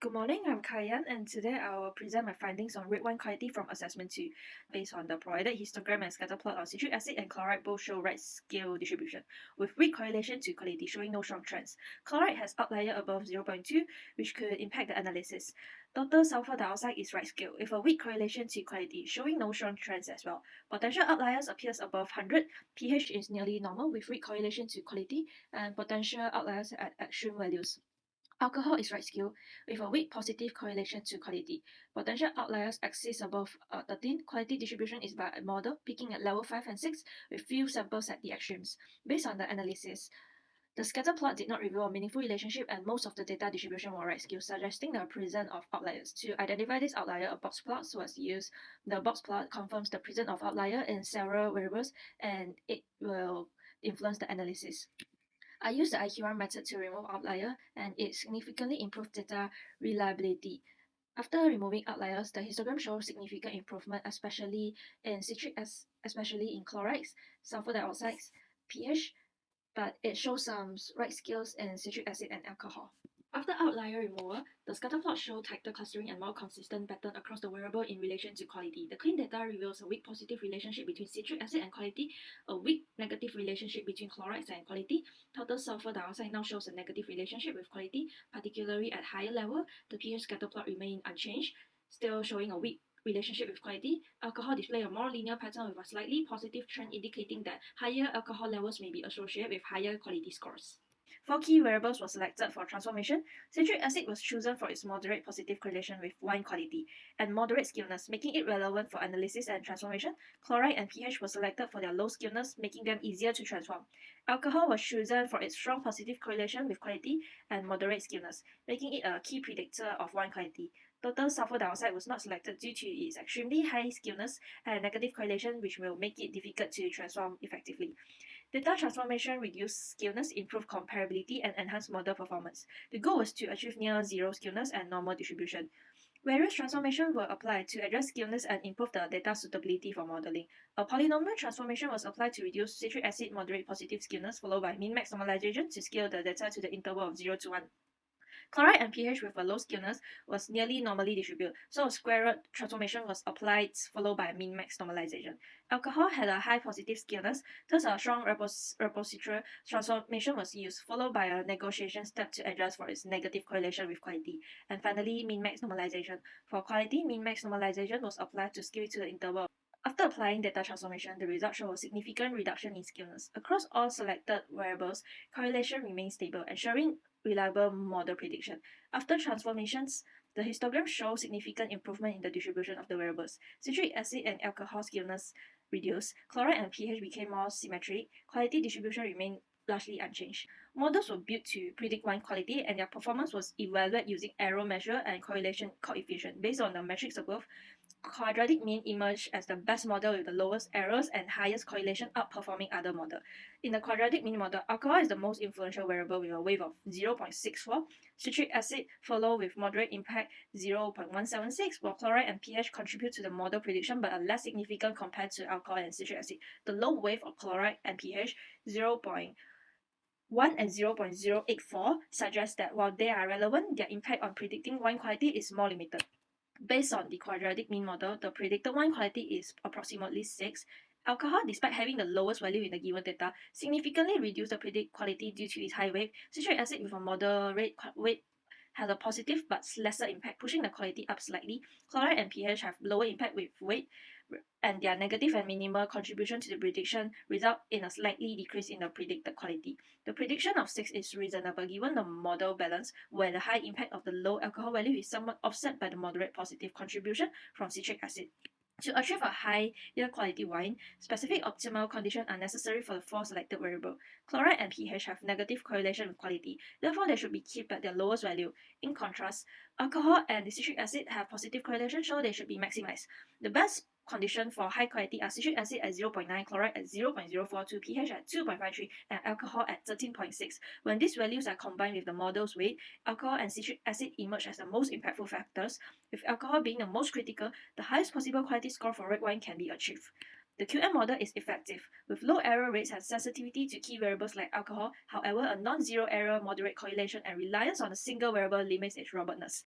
Good morning, I'm Kayan, and today I will present my findings on red wine quality from assessment 2. Based on the provided histogram and scatter plot of citric acid and chloride both show right scale distribution, with weak correlation to quality showing no strong trends. Chloride has outlier above 0.2, which could impact the analysis. Total sulfur dioxide is right scale, with a weak correlation to quality, showing no strong trends as well. Potential outliers appears above 100, pH is nearly normal with weak correlation to quality, and potential outliers at extreme values. Alcohol is right scale with a weak positive correlation to quality. Potential outliers exist above 13. Quality distribution is by a model peaking at level 5 and 6 with few samples at the extremes. Based on the analysis, the scatter plot did not reveal a meaningful relationship and most of the data distribution were right scale, suggesting the presence of outliers. To identify this outlier, a box plot was used. The box plot confirms the presence of outlier in several variables and it will influence the analysis. I used the IQR method to remove outlier and it significantly improved data reliability. After removing outliers, the histogram shows significant improvement, especially in especially in chlorides, sulfur dioxides, pH, but it shows some right scales in citric acid and alcohol. After outlier removal, the scatterplot showed tighter clustering and more consistent pattern across the variable in relation to quality. The clean data reveals a weak positive relationship between citric acid and quality, a weak negative relationship between chlorides and quality. Total sulfur dioxide now shows a negative relationship with quality, particularly at higher level. The pH scatterplot remained unchanged, still showing a weak relationship with quality. Alcohol display a more linear pattern with a slightly positive trend indicating that higher alcohol levels may be associated with higher quality scores. 4 key variables were selected for transformation. Citric acid was chosen for its moderate positive correlation with wine quality and moderate skewness, making it relevant for analysis and transformation. Chloride and pH were selected for their low skewness, making them easier to transform. Alcohol was chosen for its strong positive correlation with quality and moderate skewness, making it a key predictor of wine quality. Total sulfur dioxide was not selected due to its extremely high skewness and negative correlation, which will make it difficult to transform effectively. Data transformation reduced skewness, improved comparability, and enhanced model performance. The goal was to achieve near zero skewness and normal distribution. Various transformations were applied to address skewness and improve the data suitability for modeling. A polynomial transformation was applied to reduce citric acid moderate positive skewness, followed by min-max normalization to scale the data to the interval of 0 to 1. Chloride and pH with a low skewness was nearly normally distributed, so a square root transformation was applied, followed by a min-max normalization. Alcohol had a high positive skewness, thus a strong repository transformation was used, followed by a negotiation step to adjust for its negative correlation with quality. And finally, min-max normalization. For quality, min-max normalization was applied to scale to the interval. After applying data transformation, the results show a significant reduction in skewness. Across all selected variables, correlation remains stable, ensuring reliable model prediction. After transformations, the histogram shows significant improvement in the distribution of the variables. Citric acid and alcohol skewness reduced, chloride and pH became more symmetric, quality distribution remained largely unchanged. Models were built to predict wine quality and their performance was evaluated using error measure and correlation coefficient. Based on the metrics above, quadratic mean emerged as the best model with the lowest errors and highest correlation, outperforming other models. In the quadratic mean model, alcohol is the most influential variable with a wave of 0.64. Citric acid follow with moderate impact 0.176, while chloride and pH contribute to the model prediction but are less significant compared to alcohol and citric acid. The low wave of chloride and pH 0.1 and 0.084 suggests that while they are relevant, their impact on predicting wine quality is more limited. Based on the quadratic mean model, the predicted wine quality is approximately 6. Alcohol, despite having the lowest value in the given data, significantly reduced the predicted quality due to its high weight. Citric acid with a moderate weight has a positive but lesser impact, pushing the quality up slightly. Chloride and pH have lower impact with weight, and their negative and minimal contribution to the prediction result in a slightly decrease in the predicted quality. The prediction of 6 is reasonable given the model balance, where the high impact of the low alcohol value is somewhat offset by the moderate positive contribution from citric acid. To achieve a higher quality wine, specific optimal conditions are necessary for the 4 selected variables. Chloride and pH have negative correlation with quality, therefore they should be kept at their lowest value. In contrast, alcohol and the citric acid have positive correlation, so they should be maximized. The best condition for high quality are citric acid at 0.9, chloride at 0.042, pH at 2.53, and alcohol at 13.6. When these values are combined with the model's weight, alcohol and citric acid emerge as the most impactful factors, with alcohol being the most critical. The highest possible quality score for red wine can be achieved. The QM model is effective, with low error rates and sensitivity to key variables like alcohol. However, a non-zero error, moderate correlation, and reliance on a single variable limits its robustness.